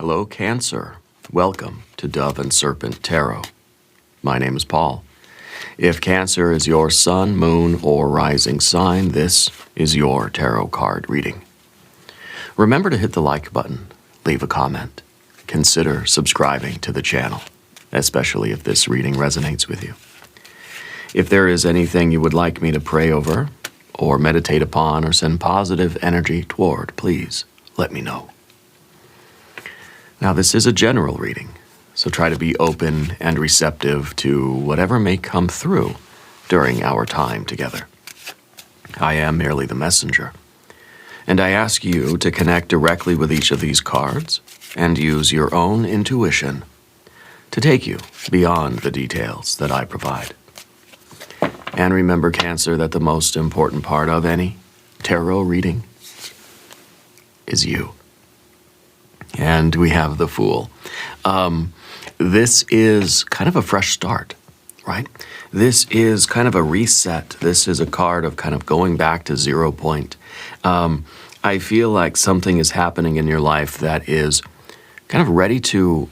Hello, Cancer. Welcome to Dove and Serpent Tarot. My name is Paul. If Cancer is your sun, moon, or rising sign, this is your tarot card reading. Remember to hit the like button, leave a comment, consider subscribing to the channel, especially if this reading resonates with you. If there is anything you would like me to pray over, or meditate upon, or send positive energy toward, please let me know. Now, this is a general reading, so try to be open and receptive to whatever may come through during our time together. I am merely the messenger, and I ask you to connect directly with each of these cards and use your own intuition to take you beyond the details that I provide. And remember, Cancer, that the most important part of any tarot reading is you. And we have the Fool. This is kind of a fresh start, right? This is kind of a reset. This is a card of kind of going back to 0 point. I feel like something is happening in your life that is kind of ready to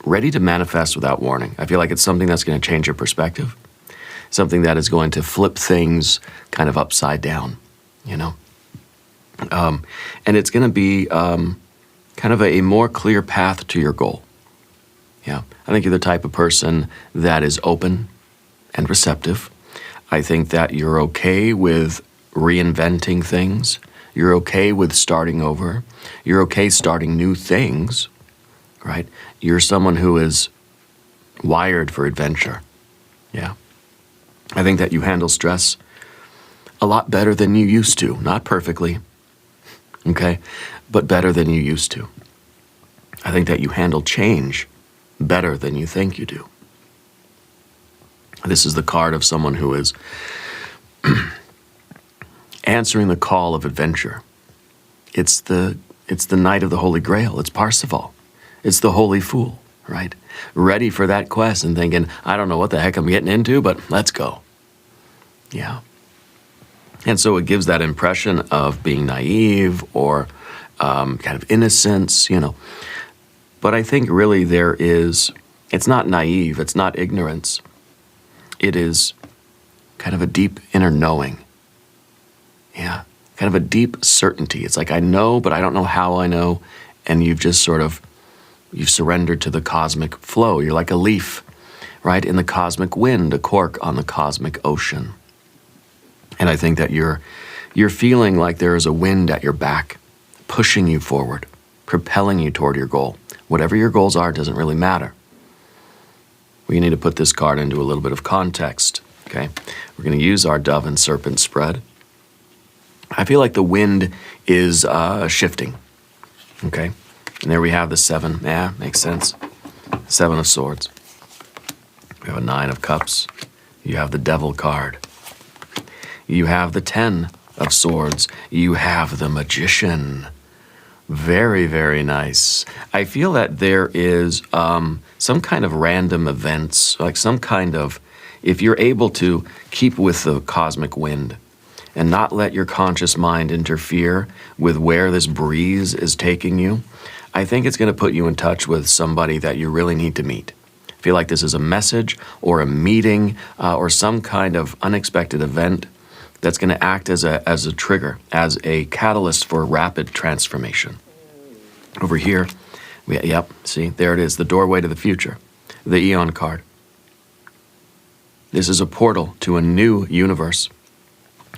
manifest without warning. I feel like it's something that's going to change your perspective, something that is going to flip things kind of upside down, you know? And it's going to be kind of a more clear path to your goal. Yeah, I think you're the type of person that is open and receptive. I think that you're okay with reinventing things. You're okay with starting over. You're okay starting new things, right? You're someone who is wired for adventure. Yeah. I think that you handle stress a lot better than you used to. Not perfectly, okay, but better than you used to. I think that you handle change better than you think you do. This is the card of someone who is answering the call of adventure. It's the Knight of the Holy Grail. It's Parsifal. It's the Holy Fool, right? Ready for that quest and thinking, I don't know what the heck I'm getting into, but let's go. Yeah. And so it gives that impression of being naive or kind of innocence, you know. But I think really it's not naive, it's not ignorance. It is kind of a deep inner knowing. Yeah, kind of a deep certainty. It's like I know, but I don't know how I know. And you've just you've surrendered to the cosmic flow. You're like a leaf, right, in the cosmic wind, a cork on the cosmic ocean. And I think that you're feeling like there is a wind at your back, pushing you forward, propelling you toward your goal. Whatever your goals are, doesn't really matter. We need to put this card into a little bit of context, okay? We're going to use our Dove and Serpent spread. I feel like the wind is shifting, okay? And there we have the 7. Yeah, makes sense. 7 of Swords. We have a 9 of Cups. You have the Devil card. You have the 10 of Swords. You have the Magician. Very, very nice. I feel that there is some kind of random events, like some kind of, if you're able to keep with the cosmic wind and not let your conscious mind interfere with where this breeze is taking you, I think it's going to put you in touch with somebody that you really need to meet. I feel like this is a message or a meeting or some kind of unexpected event that's going to act as a trigger, as a catalyst for rapid transformation. Over here, see, there it is, the doorway to the future, the Eon card. This is a portal to a new universe.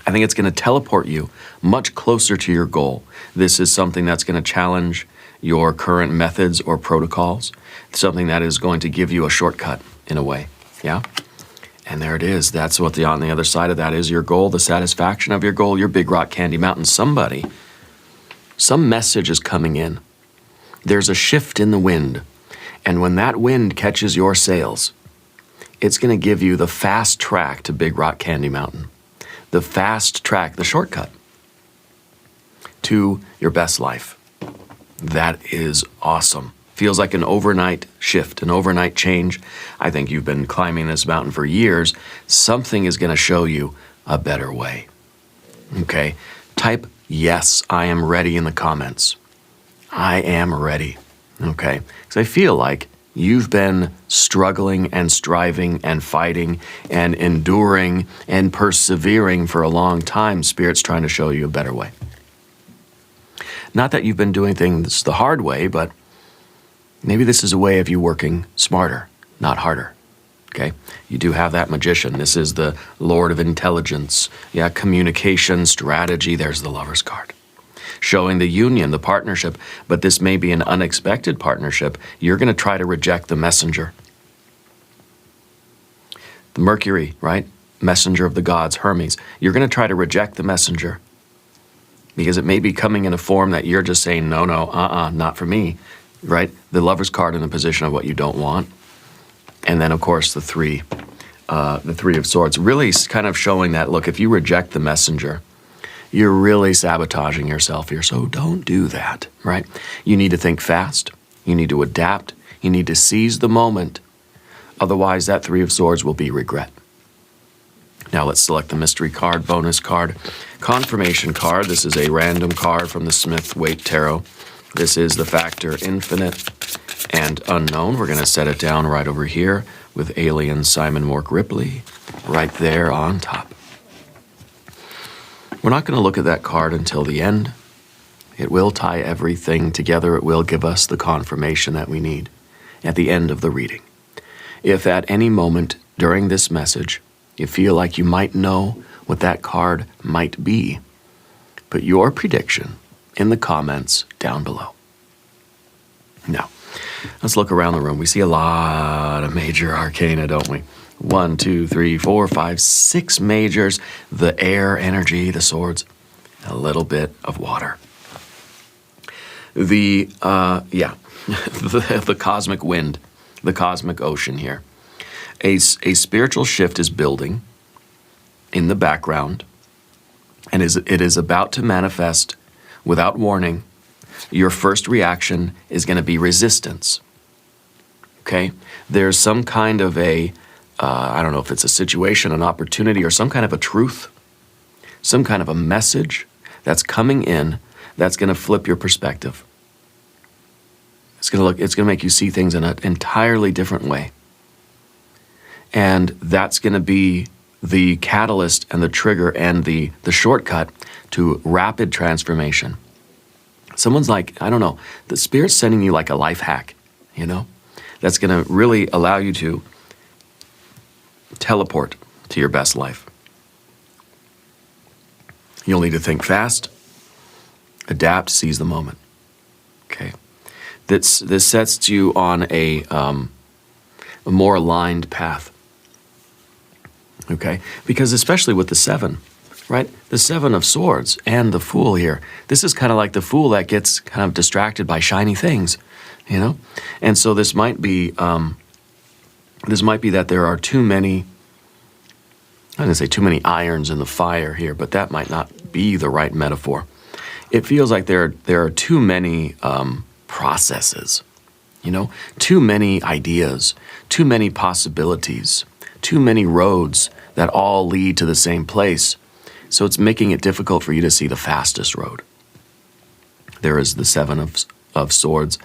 I think it's going to teleport you much closer to your goal. This is something that's going to challenge your current methods or protocols, something that is going to give you a shortcut in a way, yeah? And there it is. That's what on the other side of that is your goal, the satisfaction of your goal, your Big Rock Candy Mountain. Some message is coming in. There's a shift in the wind. And when that wind catches your sails, it's going to give you the fast track to Big Rock Candy Mountain. The fast track, the shortcut to your best life. That is awesome. Feels like an overnight shift, an overnight change. I think you've been climbing this mountain for years. Something is going to show you a better way. Okay? Type, yes, I am ready in the comments. I am ready. Okay? Because I feel like you've been struggling and striving and fighting and enduring and persevering for a long time. Spirit's trying to show you a better way. Not that you've been doing things the hard way, but maybe this is a way of you working smarter, not harder. Okay? You do have that magician. This is the Lord of Intelligence. Yeah, communication, strategy. There's the Lover's card. Showing the union, the partnership, but this may be an unexpected partnership. You're going to try to reject the messenger. The Mercury, right? Messenger of the gods, Hermes. You're going to try to reject the messenger because it may be coming in a form that you're just saying, no, not for me, right? The Lover's card in the position of what you don't want. And then, of course, the Three of Swords, really kind of showing that, look, if you reject the messenger, you're really sabotaging yourself here, so don't do that, right? You need to think fast. You need to adapt. You need to seize the moment. Otherwise, that Three of Swords will be regret. Now let's select the mystery card, bonus card, confirmation card. This is a random card from the Smith-Waite Tarot. This is the factor infinite and unknown. We're going to set it down right over here with Alien Simon Mork Ripley right there on top. We're not going to look at that card until the end. It will tie everything together. It will give us the confirmation that we need at the end of the reading. If at any moment during this message you feel like you might know what that card might be, put your prediction in the comments down below. Now, let's look around the room. We see a lot of major arcana, don't we? 1, 2, 3, 4, 5, 6 majors, the air energy, the swords, a little bit of water. The cosmic wind, the cosmic ocean here. A spiritual shift is building in the background, and it is about to manifest without warning. Your first reaction is going to be resistance. Okay? There's some kind of I don't know if it's a situation, an opportunity, or some kind of a truth, some kind of a message that's coming in that's going to flip your perspective. It's going to make you see things in an entirely different way. And that's going to be the catalyst and the trigger and the shortcut to rapid transformation. Someone's like, I don't know, the Spirit's sending you like a life hack, you know, that's going to really allow you to teleport to your best life. You'll need to think fast, adapt, seize the moment. Okay, this sets you on a more aligned path. Okay, because especially with the 7, right? The 7 of Swords and the Fool here. This is kind of like the Fool that gets kind of distracted by shiny things, you know. And so this might be that there are too many. I'm going to say too many irons in the fire here, but that might not be the right metaphor. It feels like there are too many processes, you know, too many ideas, too many possibilities, too many roads that all lead to the same place. So it's making it difficult for you to see the fastest road. There is the 7 of Swords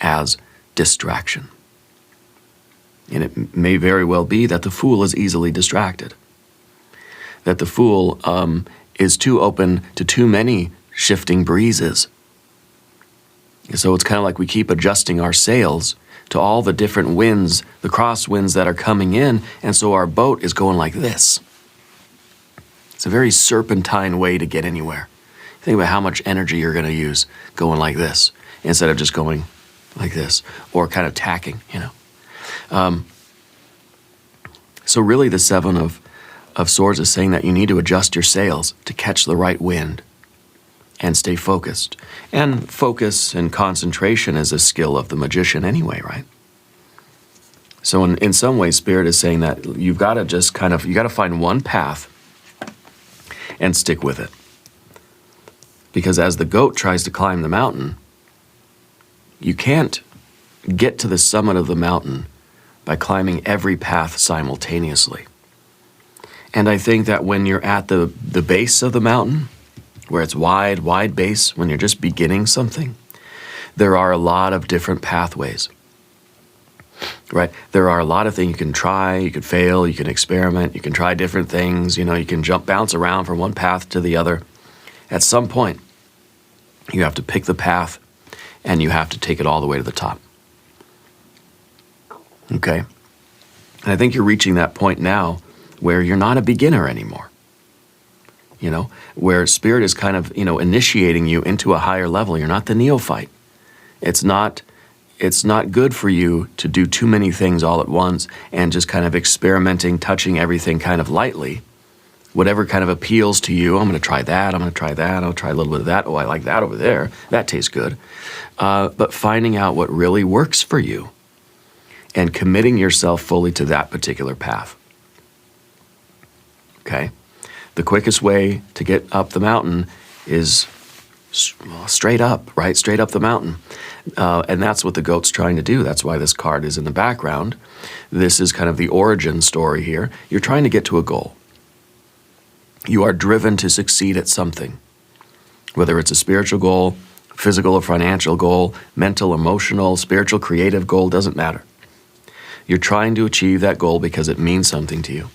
as distraction. And it may very well be that the Fool is easily distracted. That the Fool is too open to too many shifting breezes. So it's kind of like we keep adjusting our sails to all the different winds, the crosswinds that are coming in, and so our boat is going like this. It's a very serpentine way to get anywhere. Think about how much energy you're going to use going like this instead of just going like this or kind of tacking, you know. So really the 7 of Swords is saying that you need to adjust your sails to catch the right wind and stay focused. And focus and concentration is a skill of the magician anyway, right? So in some ways, Spirit is saying that you've got to just you got to find one path and stick with it. Because as the goat tries to climb the mountain, you can't get to the summit of the mountain by climbing every path simultaneously. And I think that when you're at the base of the mountain, where it's wide base, when you're just beginning something, there are a lot of different pathways, right? There are a lot of things you can try, you can fail, you can experiment, you can try different things, you know, you can bounce around from one path to the other. At some point, you have to pick the path and you have to take it all the way to the top. Okay? And I think you're reaching that point now where you're not a beginner anymore. You know, where Spirit is kind of, you know, initiating you into a higher level. You're not the neophyte. It's not good for you to do too many things all at once and just kind of experimenting, touching everything kind of lightly. Whatever kind of appeals to you, I'm going to try that, I'm going to try that, I'll try a little bit of that, oh, I like that over there, that tastes good. But finding out what really works for you and committing yourself fully to that particular path. Okay? The quickest way to get up the mountain is straight up, right? Straight up the mountain. And that's what the goat's trying to do. That's why this card is in the background. This is kind of the origin story here. You're trying to get to a goal. You are driven to succeed at something, whether it's a spiritual goal, physical or financial goal, mental, emotional, spiritual, creative goal, doesn't matter. You're trying to achieve that goal because it means something to you.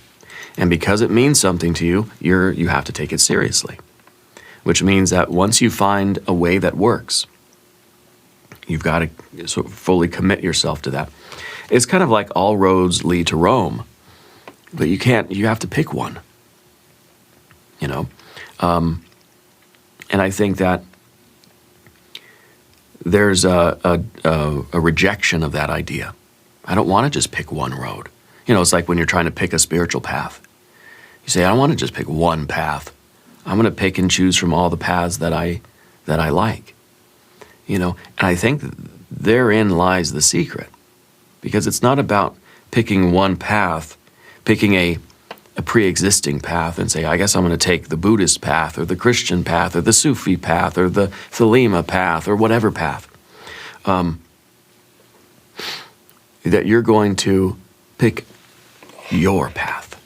And because it means something to you, you have to take it seriously. Which means that once you find a way that works, you've got to sort of fully commit yourself to that. It's kind of like all roads lead to Rome, but you have to pick one. You know? And I think that there's a rejection of that idea. I don't want to just pick one road. You know, it's like when you're trying to pick a spiritual path. You say, I don't want to just pick one path. I'm going to pick and choose from all the paths that I like. You know, and I think therein lies the secret. Because it's not about picking one path, picking a pre-existing path and say, I guess I'm going to take the Buddhist path or the Christian path or the Sufi path or the Thelema path or whatever path. That you're going to pick your path,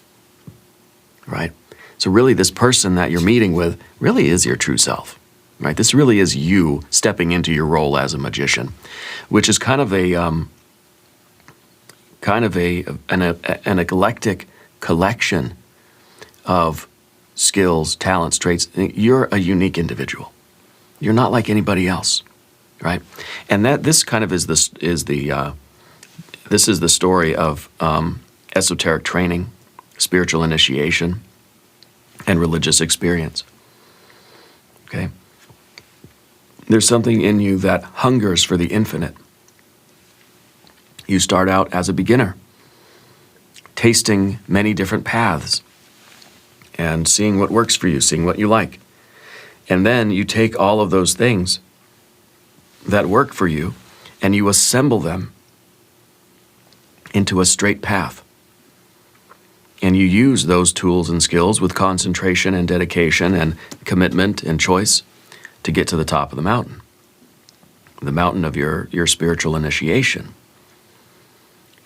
right? So really this person that you're meeting with really is your true self, right? This really is you stepping into your role as a magician, which is kind of an eclectic collection of skills, talents, traits. You're a unique individual. You're not like anybody else, right? And this kind of is the story of esoteric training, spiritual initiation, and religious experience. Okay? There's something in you that hungers for the infinite. You start out as a beginner, tasting many different paths and seeing what works for you, seeing what you like. And then you take all of those things that work for you and you assemble them into a straight path. And you use those tools and skills with concentration and dedication and commitment and choice to get to the top of the mountain of your spiritual initiation.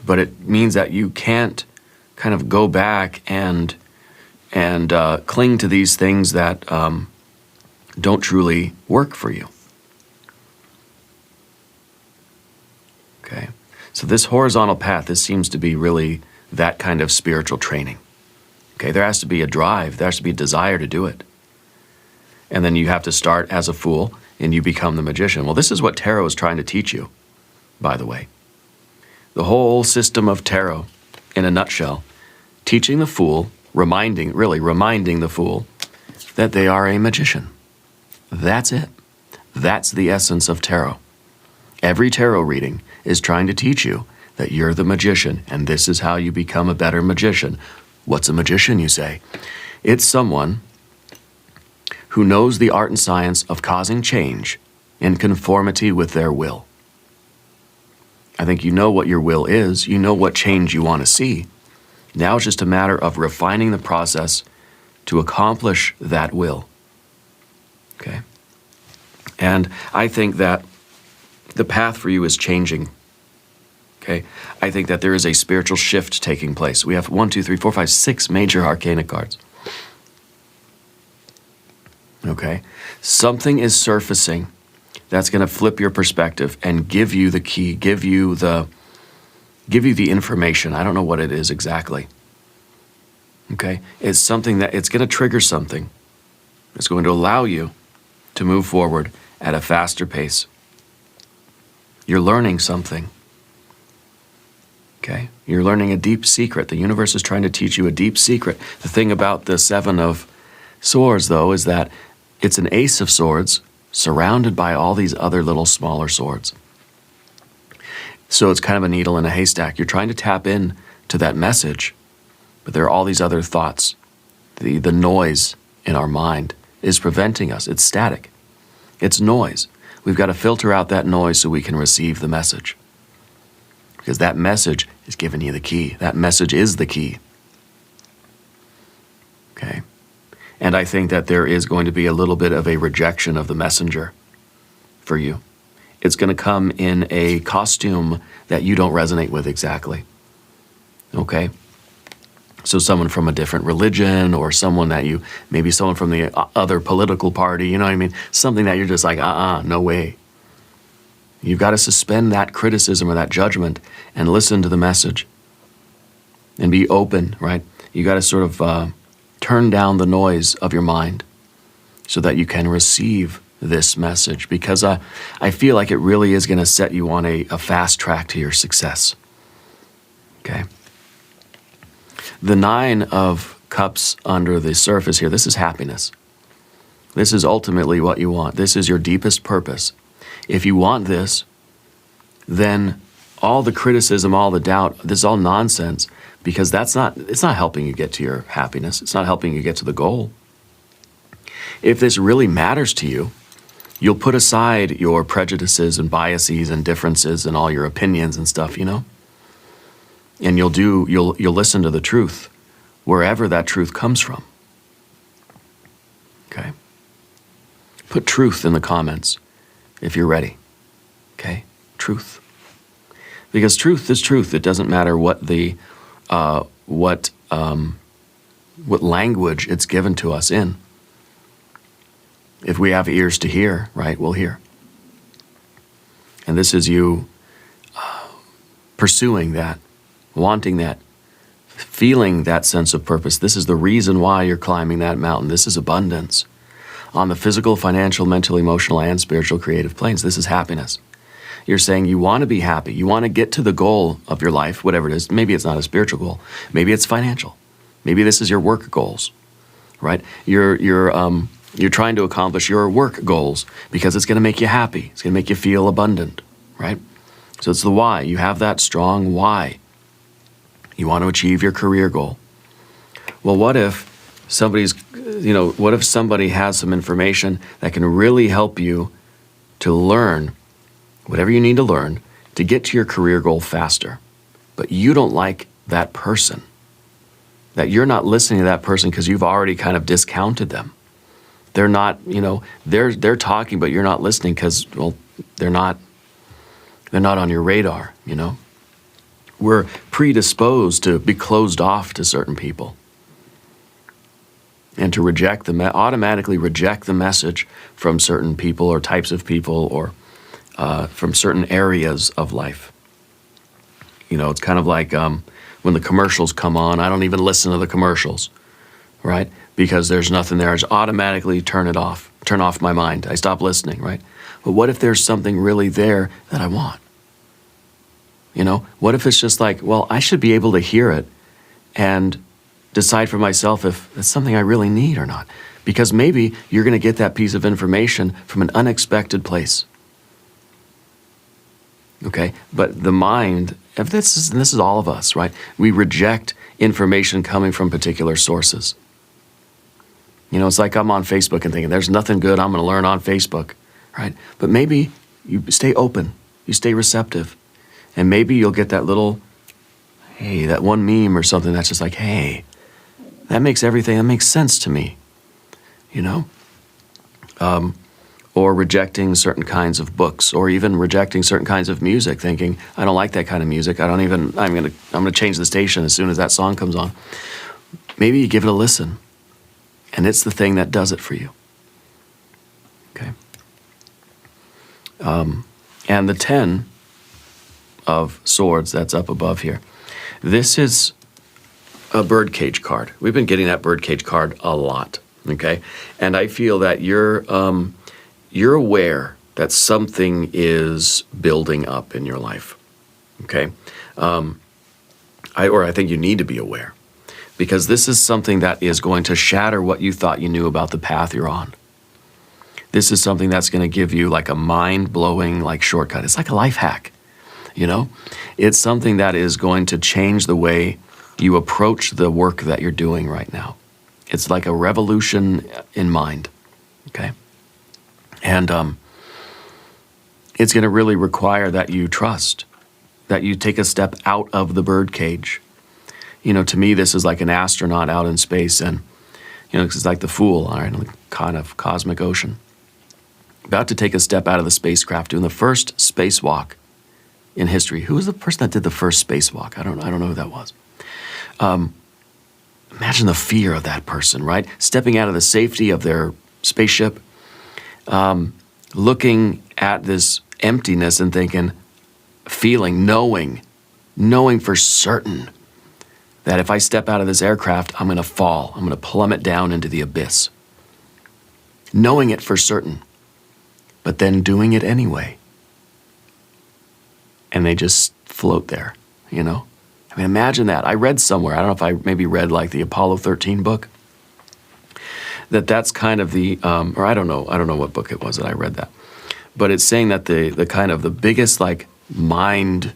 But it means that you can't kind of go back and cling to these things that don't truly work for you. Okay? So this horizontal path, this seems to be really that kind of spiritual training. Okay, there has to be a drive, there has to be a desire to do it. And then you have to start as a fool and you become the magician. Well, this is what tarot is trying to teach you, by the way. The whole system of tarot, in a nutshell, teaching the fool, reminding the fool that they are a magician. That's it. That's the essence of tarot. Every tarot reading is trying to teach you that you're the magician, and this is how you become a better magician. What's a magician, you say? It's someone who knows the art and science of causing change in conformity with their will. I think you know what your will is. You know what change you want to see. Now it's just a matter of refining the process to accomplish that will. Okay? And I think that the path for you is changing. Okay? I think that there is a spiritual shift taking place. We have 6 major arcana cards. Okay? Something is surfacing that's going to flip your perspective and give you the key, give you the information. I don't know what it is exactly. Okay? It's something that it's going to trigger something. It's going to allow you to move forward at a faster pace. You're learning something. Okay? You're learning a deep secret. The universe is trying to teach you a deep secret. The thing about the Seven of Swords, though, is that it's an Ace of Swords surrounded by all these other little smaller swords. So it's kind of a needle in a haystack. You're trying to tap in to that message, but there are all these other thoughts. The noise in our mind is preventing us. It's static. It's noise. We've got to filter out that noise so we can receive the message. Because that message is giving you the key. That message is the key. Okay? And I think that there is going to be a little bit of a rejection of the messenger for you. It's going to come in a costume that you don't resonate with exactly. Okay? So someone from a different religion, or someone that you, maybe someone from the other political party, you know what I mean? Something that you're just like, no way. You've got to suspend that criticism or that judgment and listen to the message. And be open, right? You got to sort of turn down the noise of your mind so that you can receive this message, because I feel like it really is going to set you on a fast track to your success. Okay? The Nine of Cups under the surface here, this is happiness. This is ultimately what you want. This is your deepest purpose. If you want this, then all the criticism, all the doubt, this is all nonsense, because it's not helping you get to your happiness. It's not helping you get to the goal. If this really matters to you, you'll put aside your prejudices and biases and differences and all your opinions and stuff, you know? And you'll listen to the truth wherever that truth comes from. Okay? Put truth in the comments if you're ready. Okay? Truth. Because truth is truth. It doesn't matter what what language it's given to us in. If we have ears to hear, right, we'll hear. And this is you pursuing that, wanting that, feeling that sense of purpose. This is the reason why you're climbing that mountain. This is abundance. On the physical, financial, mental, emotional, and spiritual creative planes, this is happiness. You're saying you want to be happy. You want to get to the goal of your life, whatever it is. Maybe it's not a spiritual goal. Maybe it's financial. Maybe this is your work goals, right? You're trying to accomplish your work goals because it's going to make you happy. It's going to make you feel abundant, right? So it's the why. You have that strong why. You want to achieve your career goal. Well, what if somebody has some information that can really help you to learn whatever you need to learn to get to your career goal faster, but you don't like that person, that you're not listening to that person because you've already kind of discounted them. They're not, they're talking, but you're not listening because, well, they're not on your radar, you know. We're predisposed to be closed off to certain people and to automatically reject the message from certain people or types of people or from certain areas of life. You know, it's kind of like when the commercials come on, I don't even listen to the commercials, right? Because there's nothing there. I just automatically turn off my mind. I stop listening, right? But what if there's something really there that I want? You know, what if it's just like, well, I should be able to hear it and decide for myself if it's something I really need or not. Because maybe you're going to get that piece of information from an unexpected place. Okay, but the mind, this is all of us, right? We reject information coming from particular sources. You know, it's like I'm on Facebook and thinking, there's nothing good I'm going to learn on Facebook, right? But maybe you stay open, you stay receptive, and maybe you'll get that little, hey, that one meme or something that's just like, hey, that makes sense to me, you know? Or rejecting certain kinds of books, or even rejecting certain kinds of music, thinking, I don't like that kind of music. I'm gonna change the station as soon as that song comes on. Maybe you give it a listen, and it's the thing that does it for you. Okay. And the 10 of swords that's up above here. This is a birdcage card. We've been getting that birdcage card a lot, okay? And I feel that you're aware that something is building up in your life, okay? I think you need to be aware, because this is something that is going to shatter what you thought you knew about the path you're on. This is something that's going to give you like a mind-blowing like shortcut. It's like a life hack, you know? It's something that is going to change the way you approach the work that you're doing right now. It's like a revolution in mind, okay? And it's going to really require that you trust, that you take a step out of the birdcage. You know, to me, this is like an astronaut out in space, and, you know, it's like the Fool, all right, kind of cosmic ocean, about to take a step out of the spacecraft, doing the first spacewalk in history. Who was the person that did the first spacewalk? I don't know who that was. Imagine the fear of that person, right? Stepping out of the safety of their spaceship, looking at this emptiness and thinking, feeling, knowing for certain that if I step out of this aircraft, I'm going to fall. I'm going to plummet down into the abyss. Knowing it for certain, but then doing it anyway. And they just float there, you know? I mean, imagine that. I read somewhere, I don't know if I maybe read like the Apollo 13 book, that's kind of the, or I don't know what book it was that I read that. But it's saying that the kind of the biggest like mind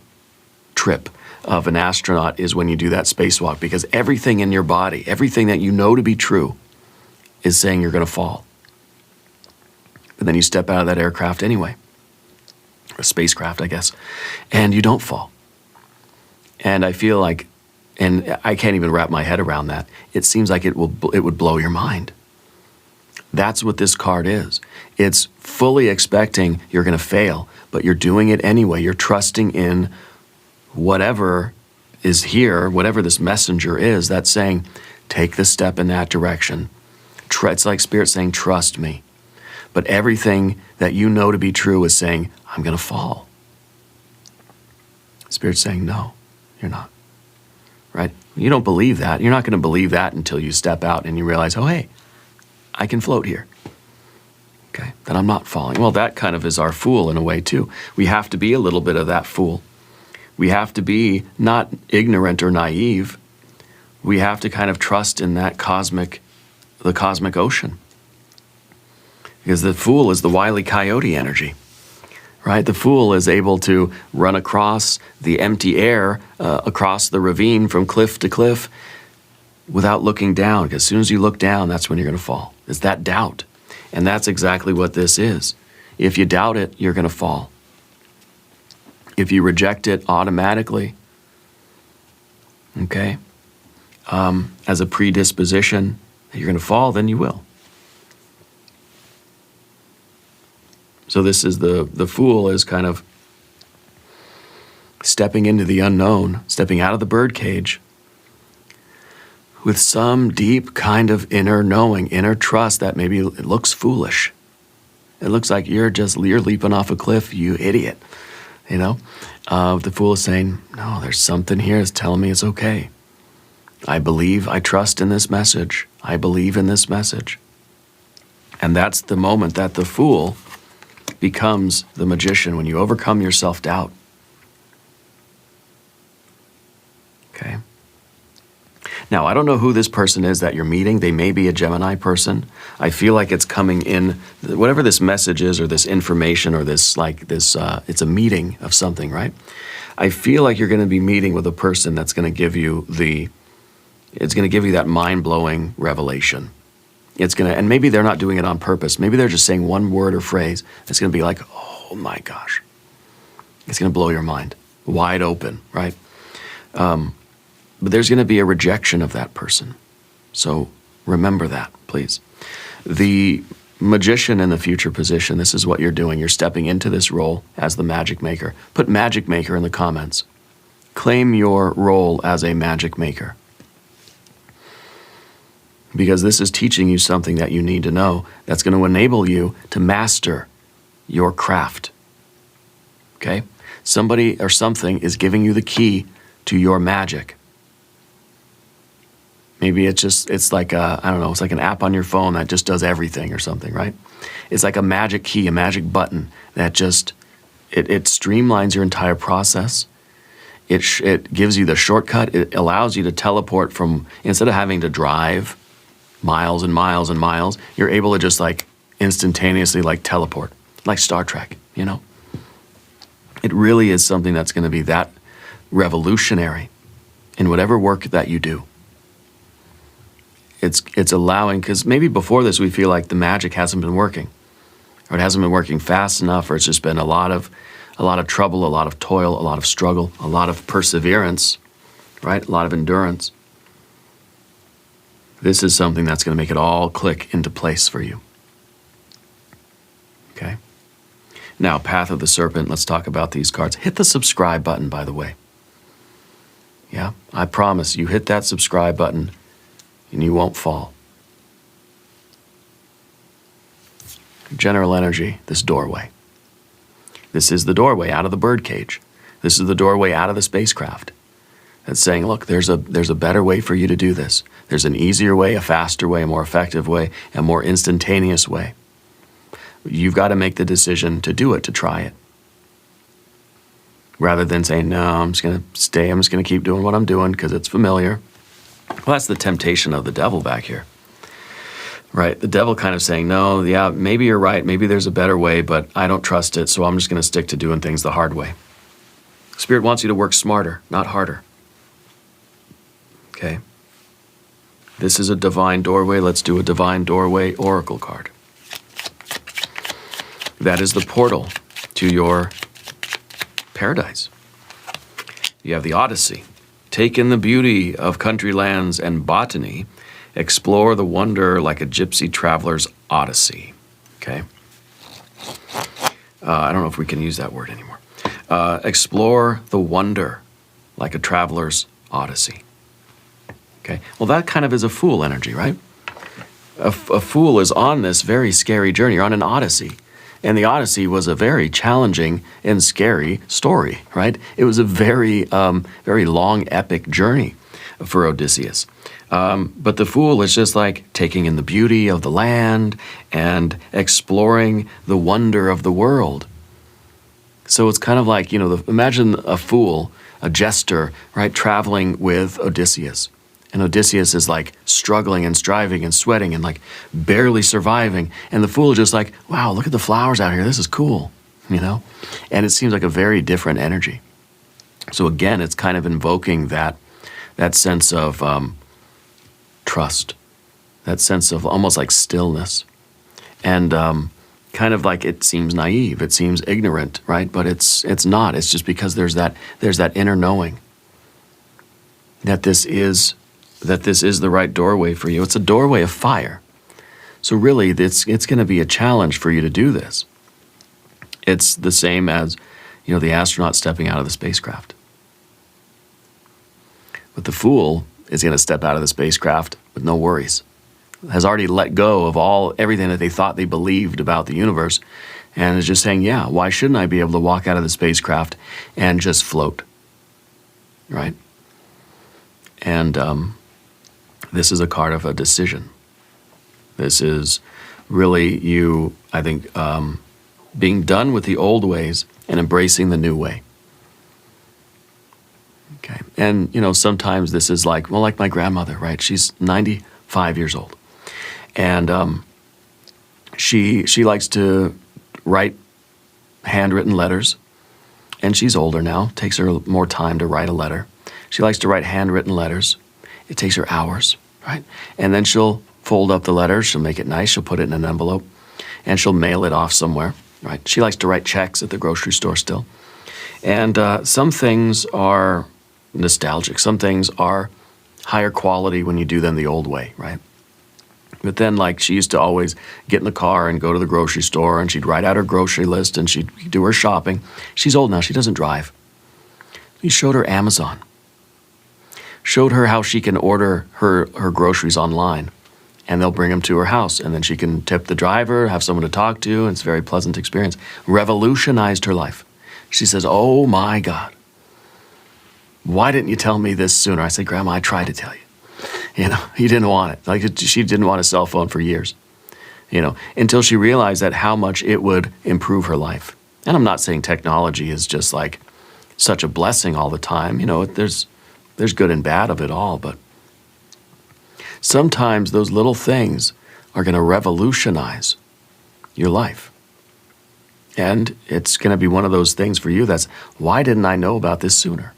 trip of an astronaut is when you do that spacewalk, because everything in your body, everything that you know to be true is saying you're going to fall. But then you step out of that aircraft anyway, or spacecraft, I guess, and you don't fall. And I feel like, and I can't even wrap my head around that. It seems like it would blow your mind. That's what this card is. It's fully expecting you're going to fail, but you're doing it anyway. You're trusting in whatever is here, whatever this messenger is, that's saying, take the step in that direction. It's like Spirit saying, trust me. But everything that you know to be true is saying, I'm going to fall. Spirit's saying, no, you're not. Right? You don't believe that. You're not going to believe that until you step out and you realize, oh, hey, I can float here. Okay, that I'm not falling. Well, that kind of is our Fool in a way too. We have to be a little bit of that Fool. We have to be not ignorant or naive. We have to kind of trust in that the cosmic ocean. Because the Fool is the Wile E. Coyote energy, right? The Fool is able to run across the empty air, across the ravine from cliff to cliff without looking down. Because as soon as you look down, that's when you're going to fall. It's that doubt. And that's exactly what this is. If you doubt it, you're going to fall. If you reject it automatically, okay, as a predisposition that you're going to fall, then you will. So this is the Fool is kind of stepping into the unknown, stepping out of the birdcage with some deep kind of inner knowing, inner trust that maybe it looks foolish. It looks like you're leaping off a cliff, you idiot. You know, the Fool is saying, no, there's something here that's telling me it's okay. I believe, I trust in this message. I believe in this message. And that's the moment that the Fool becomes the magician, when you overcome your self-doubt. Okay. Now, I don't know who this person is that you're meeting. They may be a Gemini person. I feel like it's coming in, whatever this message is, or this information, or this, it's a meeting of something, right? I feel like you're going to be meeting with a person that's going to give you that mind-blowing revelation. And maybe they're not doing it on purpose. Maybe they're just saying one word or phrase that's going to be like, oh my gosh. It's going to blow your mind. Wide open, right? But there's going to be a rejection of that person. So remember that, please. The magician in the future position, this is what you're doing. You're stepping into this role as the magic maker. Put magic maker in the comments. Claim your role as a magic maker. Because this is teaching you something that you need to know that's going to enable you to master your craft, okay? Somebody or something is giving you the key to your magic. Maybe it's like it's like an app on your phone that just does everything or something, right? It's like a magic key, a magic button that just, it streamlines your entire process. It gives you the shortcut. It allows you to teleport from, instead of having to drive miles and miles and miles, you're able to just like instantaneously like teleport, like Star Trek, you know? It really is something that's going to be that revolutionary in whatever work that you do. It's allowing, because maybe before this we feel like the magic hasn't been working, or it hasn't been working fast enough, or it's just been a lot of trouble, a lot of toil, a lot of struggle, a lot of perseverance, right? A lot of endurance. This is something that's going to make it all click into place for you. Okay? Now, Path of the Serpent, let's talk about these cards. Hit the subscribe button, by the way. Yeah, I promise you hit that subscribe button and you won't fall. General energy, this doorway. This is the doorway out of the birdcage. This is the doorway out of the spacecraft. That's saying, look, there's a better way for you to do this. There's an easier way, a faster way, a more effective way, a more instantaneous way. You've got to make the decision to do it, to try it. Rather than saying, no, I'm just going to stay, I'm just going to keep doing what I'm doing because it's familiar. Well, that's the temptation of the devil back here. Right? The devil kind of saying, no, yeah, maybe you're right, maybe there's a better way, but I don't trust it, so I'm just going to stick to doing things the hard way. Spirit wants you to work smarter, not harder. Okay? This is a divine doorway. Let's do a divine doorway oracle card. That is the portal to your paradise. You have the Odyssey. Take in the beauty of country lands and botany. Explore the wonder like a gypsy traveler's odyssey. Okay? I don't know if we can use that word anymore. Explore the wonder like a traveler's odyssey. Okay? Well, that kind of is a fool energy, right? A fool is on this very scary journey. You're on an odyssey. And the Odyssey was a very challenging and scary story, right? It was a very, very long, epic journey for Odysseus. But the fool is just like taking in the beauty of the land and exploring the wonder of the world. So it's kind of like, imagine a fool, a jester, right, traveling with Odysseus. And Odysseus is like struggling and striving and sweating and like barely surviving. And the fool is just like, wow, look at the flowers out here. This is cool, And it seems like a very different energy. So again, it's kind of invoking that sense of trust, that sense of almost like stillness. And kind of like it seems naive, it seems ignorant, right? But it's not. It's just because there's that inner knowing that this is the right doorway for you. It's a doorway of fire. So really, it's going to be a challenge for you to do this. It's the same as, the astronaut stepping out of the spacecraft. But the fool is going to step out of the spacecraft with no worries. Has already let go of everything that they thought they believed about the universe, and is just saying, yeah, why shouldn't I be able to walk out of the spacecraft and just float? Right? And this is a card of a decision. This is really you, I think, being done with the old ways and embracing the new way. Okay. And, sometimes this is like my grandmother, right? She's 95 years old. And she likes to write handwritten letters. And she's older now. Takes her more time to write a letter. She likes to write handwritten letters. It takes her hours, right? And then she'll fold up the letter. She'll make it nice. She'll put it in an envelope. And she'll mail it off somewhere, right? She likes to write checks at the grocery store still. And some things are nostalgic. Some things are higher quality when you do them the old way, right? But then, she used to always get in the car and go to the grocery store, and she'd write out her grocery list, and she'd do her shopping. She's old now. She doesn't drive. He showed her Amazon. Showed her how she can order her groceries online, and they'll bring them to her house, and then she can tip the driver, have someone to talk to, and it's a very pleasant experience. Revolutionized her life. She says, oh my God, why didn't you tell me this sooner? I said, Grandma, I tried to tell you. You know, you didn't want it. Like, she didn't want a cell phone for years, you know, until she realized that how much it would improve her life. And I'm not saying technology is just like such a blessing all the time. You know, there's good and bad of it all, but sometimes those little things are going to revolutionize your life. And it's going to be one of those things for you that's, why didn't I know about this sooner?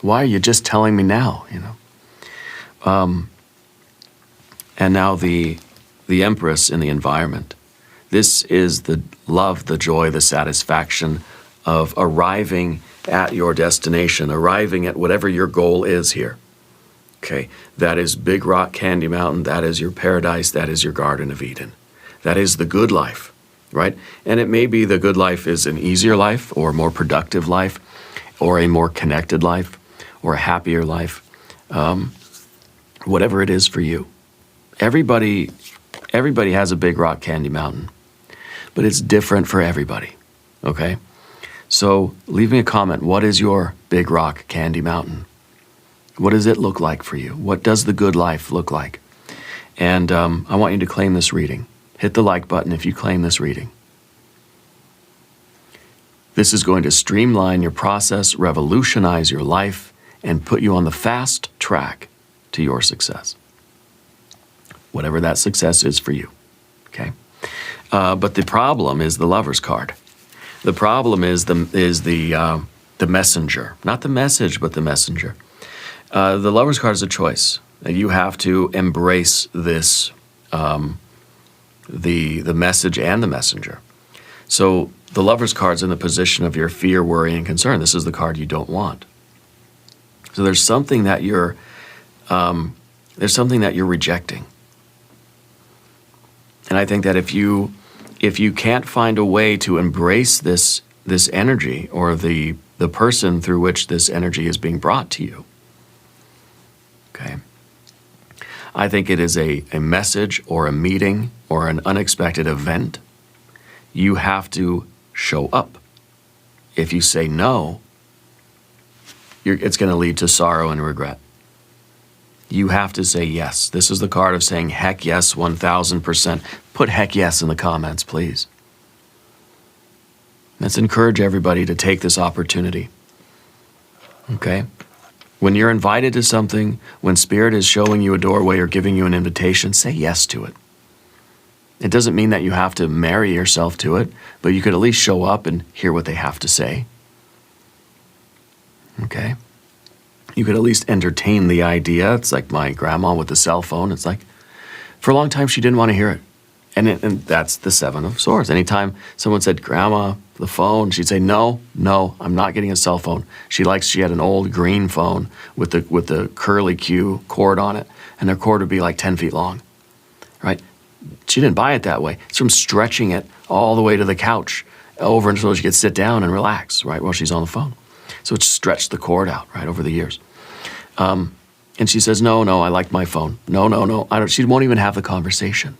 Why are you just telling me now, you know? And now the Empress in the environment. This is the love, the joy, the satisfaction of arriving at your destination, arriving at whatever your goal is here. Okay, that is Big Rock Candy Mountain, that is your paradise, that is your Garden of Eden. That is the good life, right? And it may be the good life is an easier life, or a more productive life, or a more connected life, or a happier life, whatever it is for you. Everybody has a Big Rock Candy Mountain, but it's different for everybody, okay? So leave me a comment. What is your Big Rock Candy Mountain? What does it look like for you? What does the good life look like? And I want you to claim this reading. Hit the like button if you claim this reading. This is going to streamline your process, revolutionize your life, and put you on the fast track to your success. Whatever that success is for you, okay? But the problem is the Lover's card. The problem is the messenger. Not the message, but the messenger. The Lover's card is a choice. You have to embrace this, the message and the messenger. So the Lover's card's in the position of your fear, worry, and concern. This is the card you don't want. So there's something that you're rejecting. And I think that if you can't find a way to embrace this energy, or the person through which this energy is being brought to you, okay, I think it is a message or a meeting or an unexpected event. You have to show up. If you say no, it's going to lead to sorrow and regret. You have to say yes. This is the card of saying heck yes, 1,000%. Put heck yes in the comments, please. Let's encourage everybody to take this opportunity. Okay? When you're invited to something, when Spirit is showing you a doorway or giving you an invitation, say yes to it. It doesn't mean that you have to marry yourself to it, but you could at least show up and hear what they have to say. Okay? You could at least entertain the idea. It's like my grandma with the cell phone. It's like, for a long time, she didn't want to hear it. And that's the Seven of Swords. Anytime someone said, Grandma, the phone, she'd say, no, I'm not getting a cell phone. She had an old green phone with the curly Q cord on it, and their cord would be like 10 feet long, right? She didn't buy it that way. It's from stretching it all the way to the couch over until she could sit down and relax, right, while she's on the phone. So it stretched the cord out, right, over the years. And she says, no, I like my phone. No, I don't. She won't even have the conversation.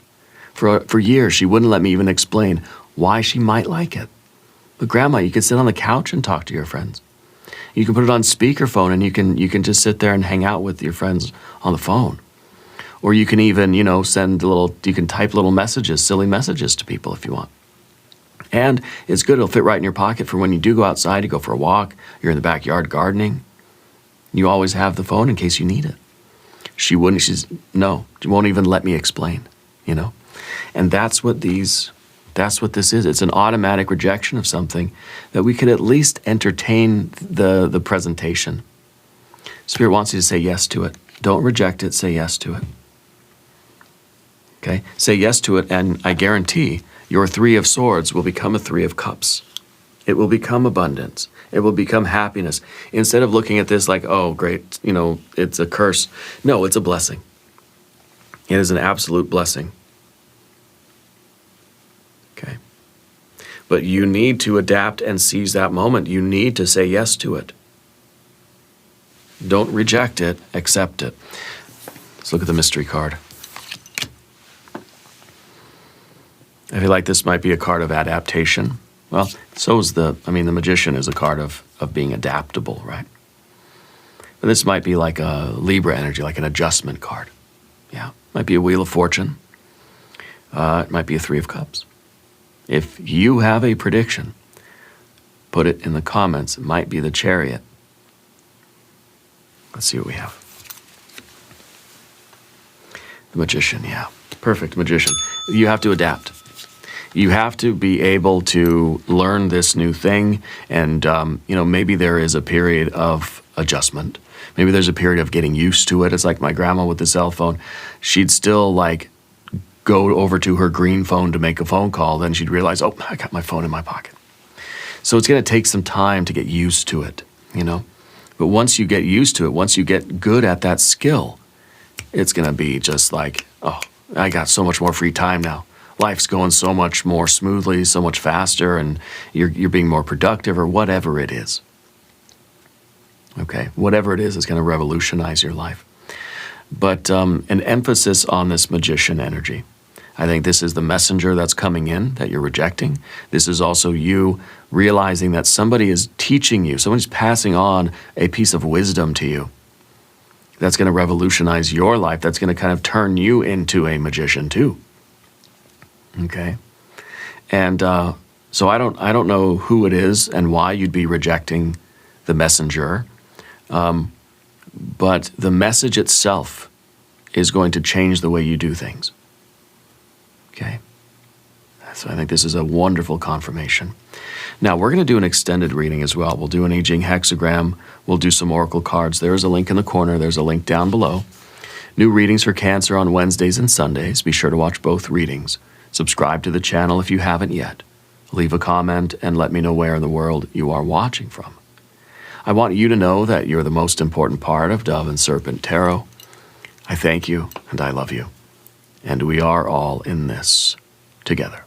For years, she wouldn't let me even explain why she might like it. But Grandma, you can sit on the couch and talk to your friends. You can put it on speakerphone, and you can just sit there and hang out with your friends on the phone. Or you can even, you can type little messages, silly messages to people if you want. And it's good, it'll fit right in your pocket for when you do go outside, you go for a walk, you're in the backyard gardening. You always have the phone in case you need it. She won't even let me explain, you know? And that's what this is. It's an automatic rejection of something that we could at least entertain the presentation. Spirit wants you to say yes to it. Don't reject it, say yes to it. Okay? Say yes to it, and I guarantee your Three of Swords will become a Three of Cups. It will become abundance. It will become happiness. Instead of looking at this like, oh, great, it's a curse. No, it's a blessing. It is an absolute blessing. Okay? But you need to adapt and seize that moment. You need to say yes to it. Don't reject it, accept it. Let's look at the mystery card. I feel like this might be a card of adaptation. Well, so is the Magician is a card of being adaptable, right? But this might be like a Libra energy, like an adjustment card. Yeah, might be a Wheel of Fortune. It might be a Three of Cups. If you have a prediction, put it in the comments. It might be the Chariot. Let's see what we have. The Magician, yeah. Perfect, Magician. You have to adapt. You have to be able to learn this new thing, and maybe there is a period of adjustment. Maybe there's a period of getting used to it. It's like my grandma with the cell phone. She'd still go over to her green phone to make a phone call. Then she'd realize, oh, I got my phone in my pocket. So it's going to take some time to get used to it, But once you get used to it, once you get good at that skill, it's going to be just like, oh, I got so much more free time now. Life's going so much more smoothly, so much faster, and you're being more productive, or whatever it is. Okay, whatever it is going to revolutionize your life. But an emphasis on this Magician energy. I think this is the messenger that's coming in that you're rejecting. This is also you realizing that somebody is teaching you, somebody's passing on a piece of wisdom to you that's going to revolutionize your life, that's going to kind of turn you into a magician too. Okay? And so I don't know who it is and why you'd be rejecting the messenger, but the message itself is going to change the way you do things. Okay? So I think this is a wonderful confirmation. Now, we're going to do an extended reading as well. We'll do an I Ching hexagram. We'll do some oracle cards. There is a link in the corner. There's a link down below. New readings for Cancer on Wednesdays and Sundays. Be sure to watch both readings. Subscribe to the channel if you haven't yet. Leave a comment and let me know where in the world you are watching from. I want you to know that you're the most important part of Dove and Serpent Tarot. I thank you and I love you. And we are all in this together.